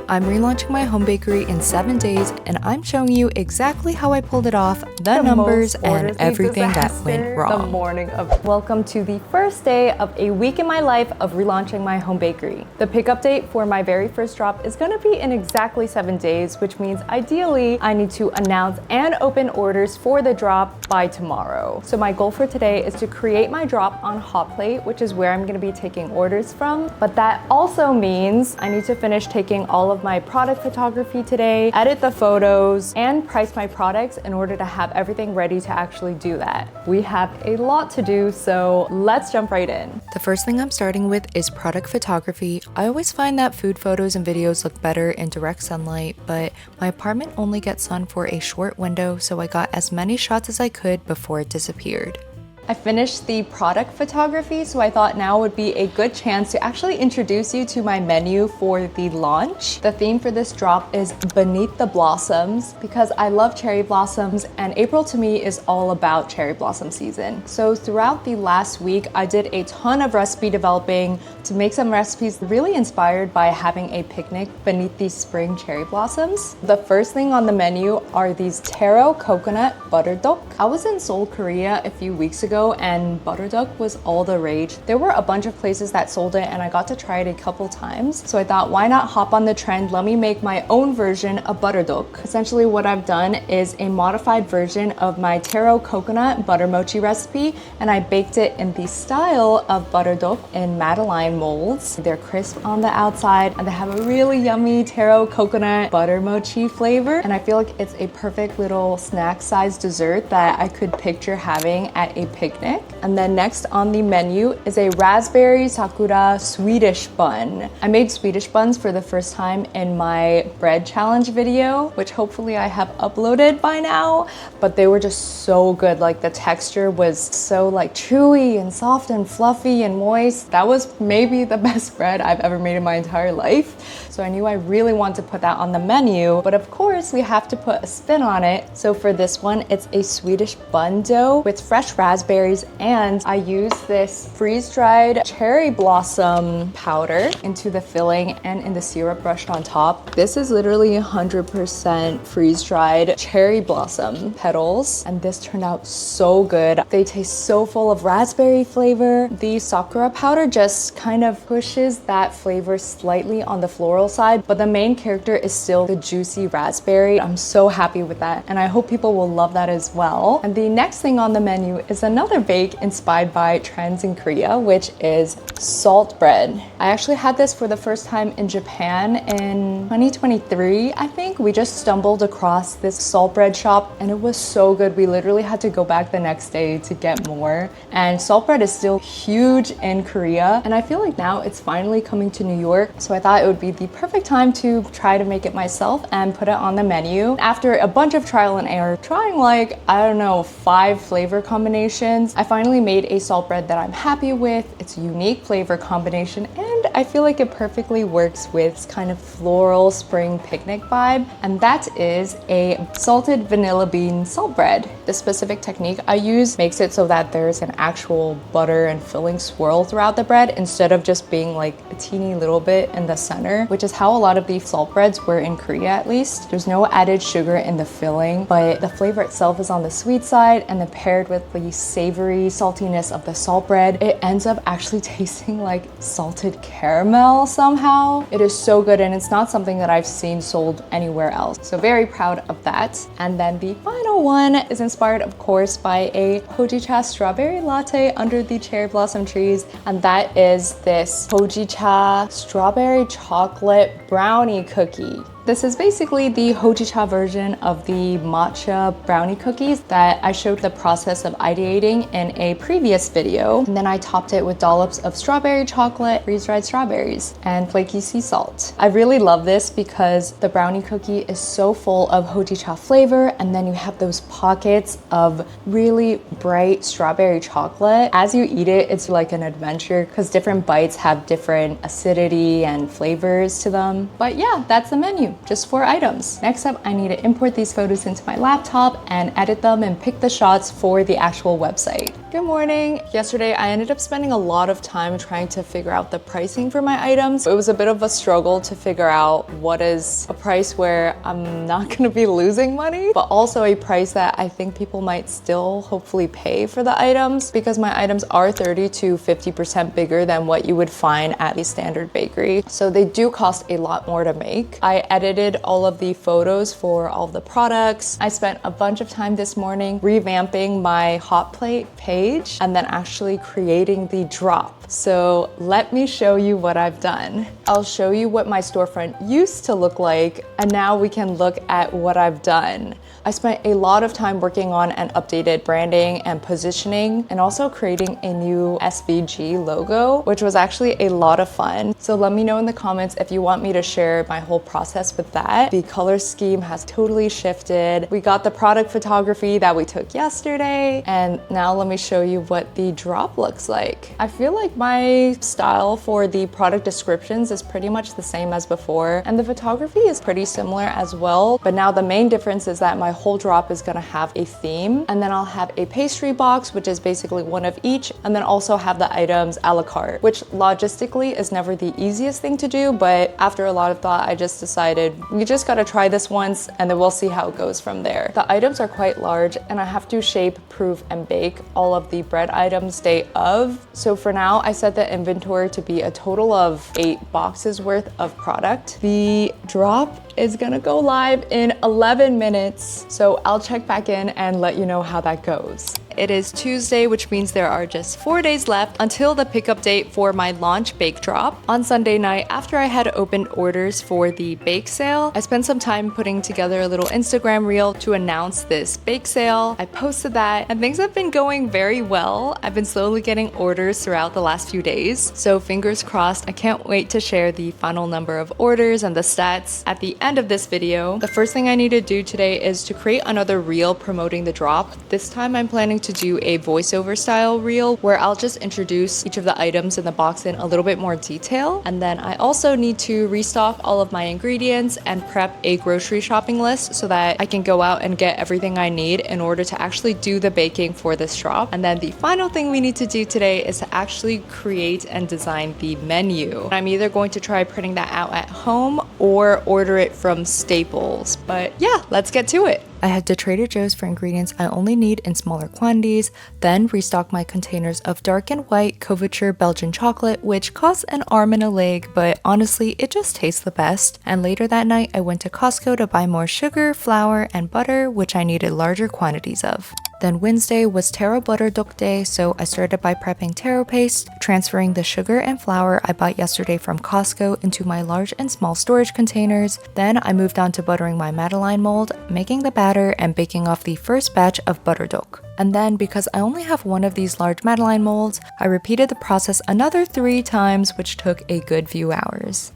I'm relaunching my home bakery in 7 days, and I'm showing you exactly how I pulled it off, the numbers, and everything that went wrong. The morning of welcome to the first day of a week in my life of relaunching my home bakery. The pickup date for my very first drop is gonna be in exactly 7 days, which means ideally I need to announce and open orders for the drop by tomorrow. So my goal for today is to create my drop on Hotplate, which is where I'm gonna be taking orders from. But that also means I need to finish taking all of my product photography today, edit the photos, and price my products in order to have everything ready to actually do that. We have a lot to do, so let's jump right in. The first thing I'm starting with is product photography. I always find that food photos and videos look better in direct sunlight, but my apartment only gets sun for a short window, so I got as many shots as I could before it disappeared. I finished the product photography, so I thought now would be a good chance to actually introduce you to my menu for the launch. The theme for this drop is Beneath the Blossoms because I love cherry blossoms and April to me is all about cherry blossom season. So throughout the last week, I did a ton of recipe developing to make some recipes really inspired by having a picnic beneath these spring cherry blossoms. The first thing on the menu are these Taro coconut butter tteok. I was in Seoul, Korea a few weeks ago and butter tteok was all the rage. There were a bunch of places that sold it and I got to try it a couple times. So I thought, why not hop on the trend? Let me make my own version of butter tteok. Essentially what I've done is a modified version of my Taro coconut butter mochi recipe and I baked it in the style of butter tteok in Madeline molds. They're crisp on the outside and they have a really yummy Taro coconut butter mochi flavor. And I feel like it's a perfect little snack sized dessert that I could picture having at a picnic. And then next on the menu is a raspberry sakura Swedish bun. I made Swedish buns for the first time in my bread challenge video, which hopefully I have uploaded by now, but they were just so good. Like the texture was so like chewy and soft and fluffy and moist. That was maybe the best bread I've ever made in my entire life. So I knew I really wanted to put that on the menu, but of course we have to put a spin on it. So for this one, it's a Swedish bun dough with fresh raspberries, and I use this freeze-dried cherry blossom powder into the filling and in the syrup brushed on top. This is literally 100% freeze-dried cherry blossom petals, and this turned out so good. They taste so full of raspberry flavor. The sakura powder just kind of pushes that flavor slightly on the floral side, but the main character is still the juicy raspberry. I'm so happy with that, and I hope people will love that as well. And the next thing on the menu is another bake inspired by trends in Korea, which is salt bread. I actually had this for the first time in Japan in 2023, I think. We just stumbled across this salt bread shop and it was so good. We literally had to go back the next day to get more. And salt bread is still huge in Korea, and I feel like now it's finally coming to New York. So I thought it would be the perfect time to try to make it myself and put it on the menu. After a bunch of trial and error, trying like, I don't know, 5 flavor combinations, I finally made a salt bread that I'm happy with. It's a unique flavor combination and I feel like it perfectly works with this kind of floral spring picnic vibe, and that is a salted vanilla bean salt bread. The specific technique I use makes it so that there's an actual butter and filling swirl throughout the bread instead of just being like a teeny little bit in the center, which is how a lot of these salt breads were in Korea at least. There's no added sugar in the filling, but the flavor itself is on the sweet side, and then paired with the savory saltiness of the salt bread, it ends up actually tasting like salted caramel somehow. It is so good, and it's not something that I've seen sold anywhere else. So very proud of that. And then the final one is inspired, of course, by a hojicha strawberry latte under the cherry blossom trees, and that is this hojicha strawberry chocolate brownie cookie. This is basically the hojicha version of the matcha brownie cookies that I showed the process of ideating in a previous video. And then I topped it with dollops of strawberry chocolate, freeze-dried strawberries, and flaky sea salt. I really love this because the brownie cookie is so full of hojicha flavor, and then you have those pockets of really bright strawberry chocolate. As you eat it, it's like an adventure because different bites have different acidity and flavors to them. But yeah, that's the menu. Just 4 items. Next up, I need to import these photos into my laptop and edit them and pick the shots for the actual website. Good morning. Yesterday, I ended up spending a lot of time trying to figure out the pricing for my items. It was a bit of a struggle to figure out what is a price where I'm not gonna be losing money, but also a price that I think people might still hopefully pay for the items, because my items are 30 to 50% bigger than what you would find at a standard bakery. So they do cost a lot more to make. I edited all of the photos for all of the products. I spent a bunch of time this morning revamping my Hotplate page and then actually creating the drop. So let me show you what I've done. I'll show you what my storefront used to look like, and now we can look at what I've done. I spent a lot of time working on an updated branding and positioning, and also creating a new SVG logo, which was actually a lot of fun. So let me know in the comments if you want me to share my whole process with that. The color scheme has totally shifted. We got the product photography that we took yesterday, and now let me show you what the drop looks like. I feel like my style for the product descriptions is pretty much the same as before, and the photography is pretty similar as well, but now the main difference is that my whole drop is gonna have a theme, and then I'll have a pastry box, which is basically one of each, and then also have the items a la carte, which logistically is never the easiest thing to do, but after a lot of thought, I just decided we just gotta try this once, and then we'll see how it goes from there. The items are quite large, and I have to shape, proof, and bake all of the bread items day of. So for now, I set the inventory to be a total of 8 boxes worth of product. The drop is gonna go live in 11 minutes. So I'll check back in and let you know how that goes. It is Tuesday, which means there are just 4 days left until the pickup date for my launch bake drop. On Sunday night, after I had opened orders for the bake sale, I spent some time putting together a little Instagram reel to announce this bake sale. I posted that, and things have been going very well. I've been slowly getting orders throughout the last few days, so fingers crossed. I can't wait to share the final number of orders and the stats at the end of this video. The first thing I need to do today is to create another reel promoting the drop. This time I'm planning to do a voiceover style reel where I'll just introduce each of the items in the box in a little bit more detail. And then I also need to restock all of my ingredients and prep a grocery shopping list so that I can go out and get everything I need in order to actually do the baking for this drop. And then the final thing we need to do today is to actually create and design the menu. I'm either going to try printing that out at home or order it from Staples. But yeah, let's get to it. I head to Trader Joe's for ingredients I only need in smaller quantities, then restock my containers of dark and white couverture Belgian chocolate, which costs an arm and a leg, but honestly, it just tastes the best. And later that night, I went to Costco to buy more sugar, flour, and butter, which I needed larger quantities of. Then Wednesday was Taro butter Tteok day, so I started by prepping taro paste, transferring the sugar and flour I bought yesterday from Costco into my large and small storage containers. Then I moved on to buttering my Madeleine mold, making the batter, and baking off the first batch of butter Tteok. And then, because I only have one of these large Madeleine molds, I repeated the process another 3 times, which took a good few hours.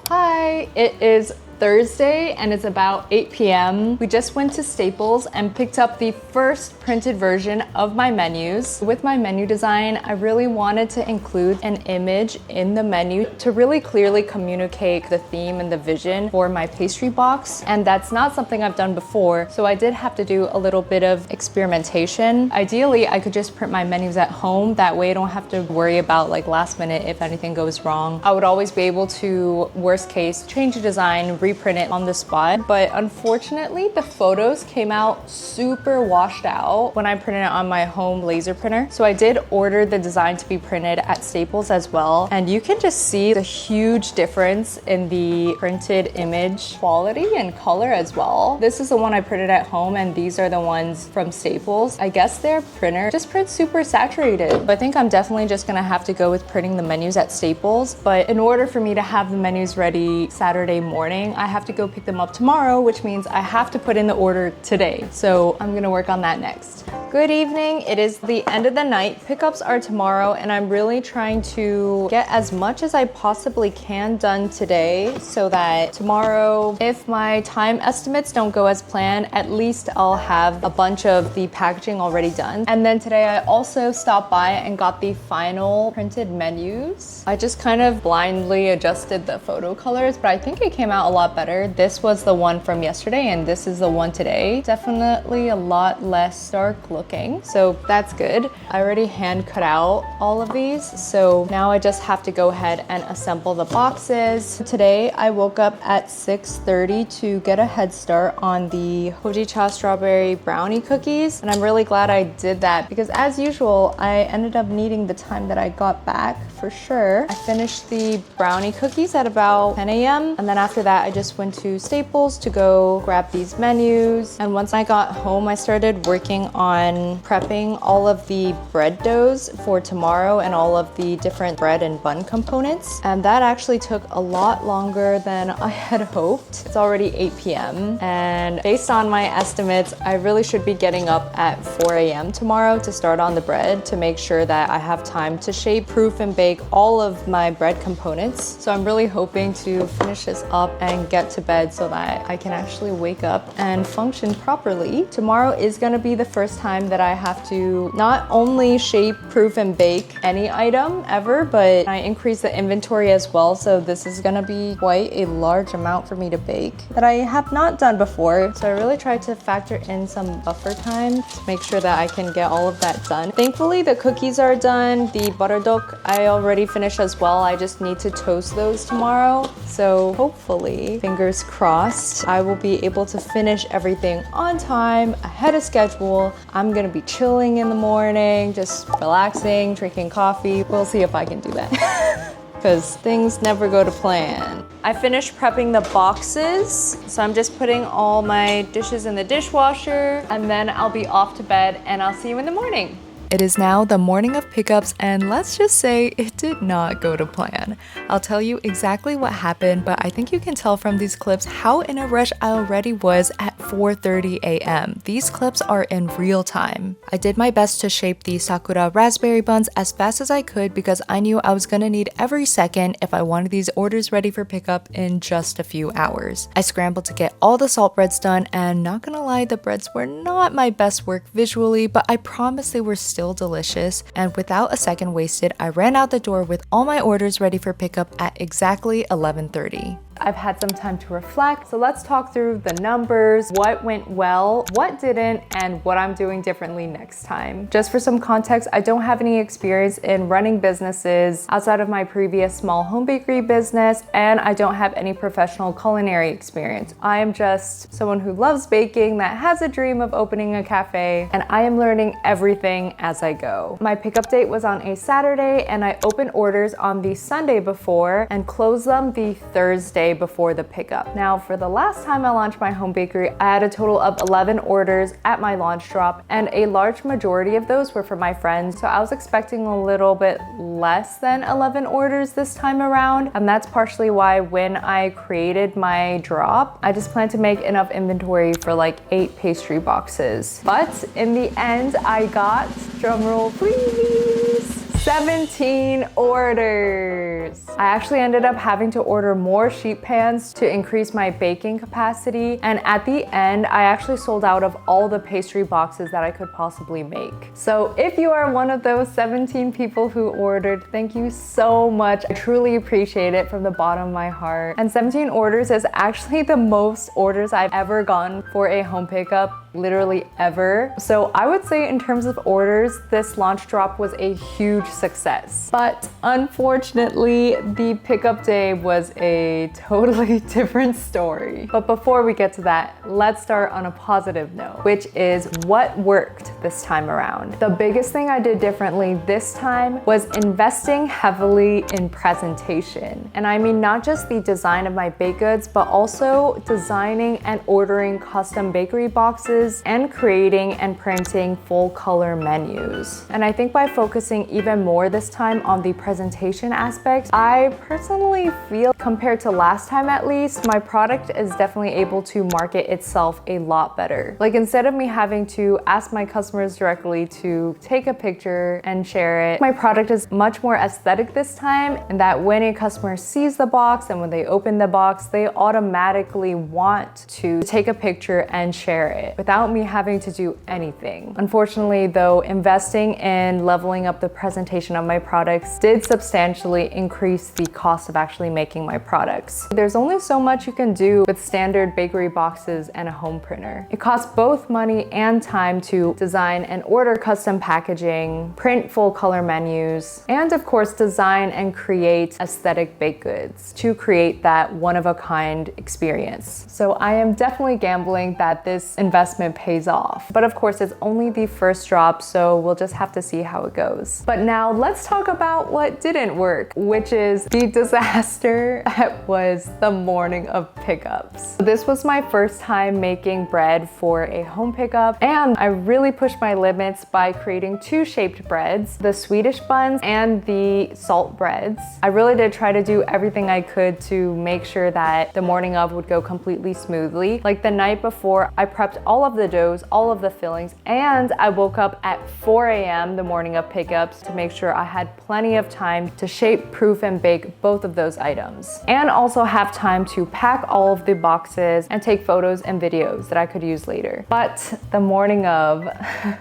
Hi, it is Thursday and it's about 8 p.m. We just went to Staples and picked up the first printed version of my menus. With my menu design, I really wanted to include an image in the menu to really clearly communicate the theme and the vision for my pastry box. And that's not something I've done before, so I did have to do a little bit of experimentation. Ideally, I could just print my menus at home. That way I don't have to worry about like last minute if anything goes wrong. I would always be able to, worst case, change the design, reprint it on the spot, but unfortunately the photos came out super washed out when I printed it on my home laser printer. So I did order the design to be printed at Staples as well, and you can just see the huge difference in the printed image quality and color as well. This is the one I printed at home, and these are the ones from Staples. I guess their printer just prints super saturated, but I think I'm definitely just gonna have to go with printing the menus at Staples. But in order for me to have the menus ready Saturday morning, I have to go pick them up tomorrow, which means I have to put in the order today. So I'm gonna work on that next. Good evening. It is the end of the night. Pickups are tomorrow, and I'm really trying to get as much as I possibly can done today so that tomorrow, if my time estimates don't go as planned, at least I'll have a bunch of the packaging already done. And then today I also stopped by and got the final printed menus. I just kind of blindly adjusted the photo colors, but I think it came out a lot better. This was the one from yesterday and this is the one today. Definitely a lot less dark looking. So that's good. I already hand cut out all of these. So now I just have to go ahead and assemble the boxes. Today I woke up at 6:30 to get a head start on the hojicha strawberry brownie cookies. And I'm really glad I did that because as usual, I ended up needing the time that I got back for sure. I finished the brownie cookies at about 10 a.m. And then after that, I just went to Staples to go grab these menus. And once I got home, I started working on prepping all of the bread doughs for tomorrow and all of the different bread and bun components. And that actually took a lot longer than I had hoped. It's already 8 p.m. And based on my estimates, I really should be getting up at 4 a.m. tomorrow to start on the bread to make sure that I have time to shape, proof, and bake all of my bread components. So I'm really hoping to finish this up and get to bed so that I can actually wake up and function properly. Tomorrow is gonna be the first time that I have to not only shape, proof, and bake any item ever, but I increase the inventory as well. So this is gonna be quite a large amount for me to bake that I have not done before. So I really tried to factor in some buffer time to make sure that I can get all of that done. Thankfully, the cookies are done. The butter tteok I already finished as well. I just need to toast those tomorrow. So hopefully, fingers crossed, I will be able to finish everything on time, ahead of schedule. I'm gonna be chilling in the morning, just relaxing, drinking coffee. We'll see if I can do that. Because things never go to plan. I finished prepping the boxes, so I'm just putting all my dishes in the dishwasher, and then I'll be off to bed, and I'll see you in the morning. It is now the morning of pickups, and let's just say it did not go to plan. I'll tell you exactly what happened, but I think you can tell from these clips how in a rush I already was at 4:30 a.m. These clips are in real time. I did my best to shape the sakura raspberry buns as fast as I could because I knew I was gonna need every second if I wanted these orders ready for pickup in just a few hours. I scrambled to get all the salt breads done, and not gonna lie, the breads were not my best work visually, but I promise they were still delicious. And without a second wasted, I ran out the door with all my orders ready for pickup at exactly 11:30. I've had some time to reflect, so let's talk through the numbers, what went well, what didn't, and what I'm doing differently next time. Just for some context, I don't have any experience in running businesses outside of my previous small home bakery business, and I don't have any professional culinary experience. I am just someone who loves baking, that has a dream of opening a cafe, and I am learning everything as I go. My pickup date was on a Saturday, and I opened orders on the Sunday before and closed them the Thursday before the pickup. Now, for the last time I launched my home bakery, I had a total of 11 orders at my launch drop, and a large majority of those were for my friends. So I was expecting a little bit less than 11 orders this time around. And that's partially why when I created my drop, I just planned to make enough inventory for like 8 pastry boxes. But in the end, I got, drumroll please, 17 orders. I actually ended up having to order more sheet pans to increase my baking capacity. And at the end, I actually sold out of all the pastry boxes that I could possibly make. So if you are one of those 17 people who ordered, thank you so much. I truly appreciate it from the bottom of my heart. And 17 orders is actually the most orders I've ever gotten for a home pickup, literally ever. So I would say in terms of orders, this launch drop was a huge success. But unfortunately, the pickup day was a totally different story. But before we get to that, let's start on a positive note, which is what worked this time around. The biggest thing I did differently this time was investing heavily in presentation. And I mean not just the design of my baked goods, but also designing and ordering custom bakery boxes and creating and printing full color menus. And I think by focusing even more this time on the presentation aspect, I personally feel, compared to last time at least, my product is definitely able to market itself a lot better. Like instead of me having to ask my customers directly to take a picture and share it, my product is much more aesthetic this time, and that when a customer sees the box and when they open the box, they automatically want to take a picture and share it without me having to do anything. Unfortunately though, investing in leveling up the presentation of my products did substantially increase the cost of actually making my products. There's only so much you can do with standard bakery boxes and a home printer. It costs both money and time to design and order custom packaging, print full color menus, and of course design and create aesthetic baked goods to create that one-of-a-kind experience. So I am definitely gambling that this investment pays off. But of course it's only the first drop, so we'll just have to see how it goes. But now let's talk about what didn't work, which is the disaster that was the morning of pickups. This was my first time making bread for a home pickup, and I really pushed my limits by creating two shaped breads, the Swedish buns and the salt breads. I really did try to do everything I could to make sure that the morning of would go completely smoothly. Like the night before, I prepped all of the doughs, all of the fillings, and I woke up at 4 a.m. the morning of pickups to make sure I had plenty of time to shape, proof, and bake both of those items. And also have time to pack all of the boxes and take photos and videos that I could use later. But the morning of,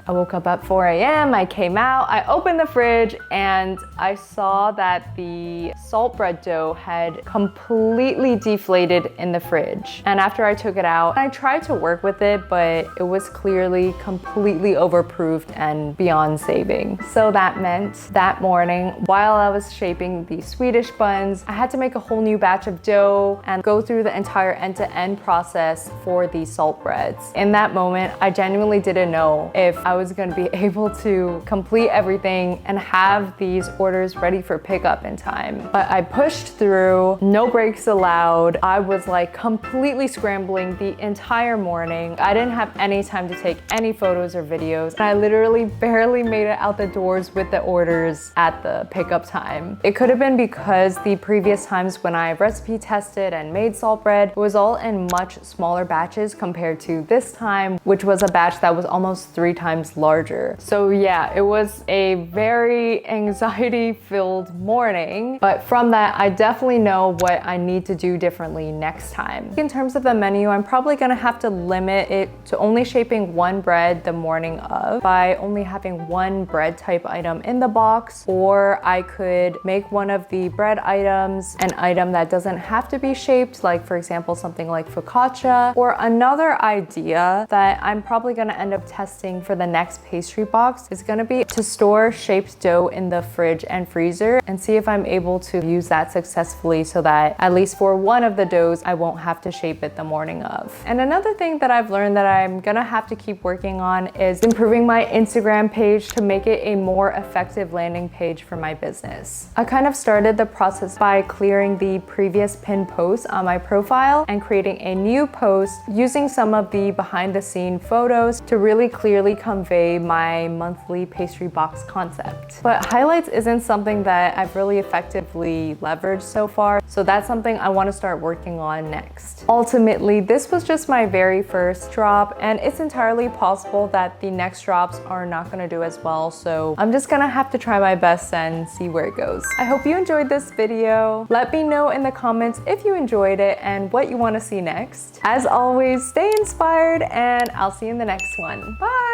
I woke up at 4 a.m., I came out, I opened the fridge, and I saw that the salt bread dough had completely deflated in the fridge. And after I took it out, I tried to work with it, but it was clearly completely overproofed and beyond saving. So that meant that morning, while I was shaping the Swedish buns, I had to make a whole new batch of dough and go through the entire end-to-end process for the salt breads. In that moment, I genuinely didn't know if I was going to be able to complete everything and have these orders ready for pickup in time. But I pushed through, no breaks allowed. I was like completely scrambling the entire morning. I didn't have any time to take any photos or videos. And I literally barely made it out the doors with the orders at the pickup time. It could have been because the previous times when I recipe tested and made salt bread, it was all in much smaller batches compared to this time, which was a batch that was almost 3 times larger. So yeah, it was a very anxiety-filled morning, but from that, I definitely know what I need to do differently next time. In terms of the menu, I'm probably gonna have to limit it to only shaping one bread the morning of by only having one bread type item in the box, or I could make one of the bread items an item that doesn't have to be shaped, like for example, something like focaccia. Or another idea that I'm probably gonna end up testing for the next pastry box is gonna be to store shaped dough in the fridge and freezer and see if I'm able to use that successfully so that at least for one of the doughs, I won't have to shape it the morning of. And another thing that I've learned that I'm gonna have to keep working on is improving my Instagram page to make it a more effective landing page for my business. I kind of started the process by clearing the previous pinned posts on my profile and creating a new post using some of the behind the scene photos to really clearly convey my monthly pastry box concept. But highlights isn't something that I've really effectively leveraged so far, so that's something I want to start working on next. Ultimately, this was just my very first drop, and it's entirely possible that the next drops are not going to do as well, so I'm just gonna have to try my best and see where it goes. I hope you enjoyed this video. Let me know in the comments if you enjoyed it and what you want to see next. As always, stay inspired, and I'll see you in the next one. Bye!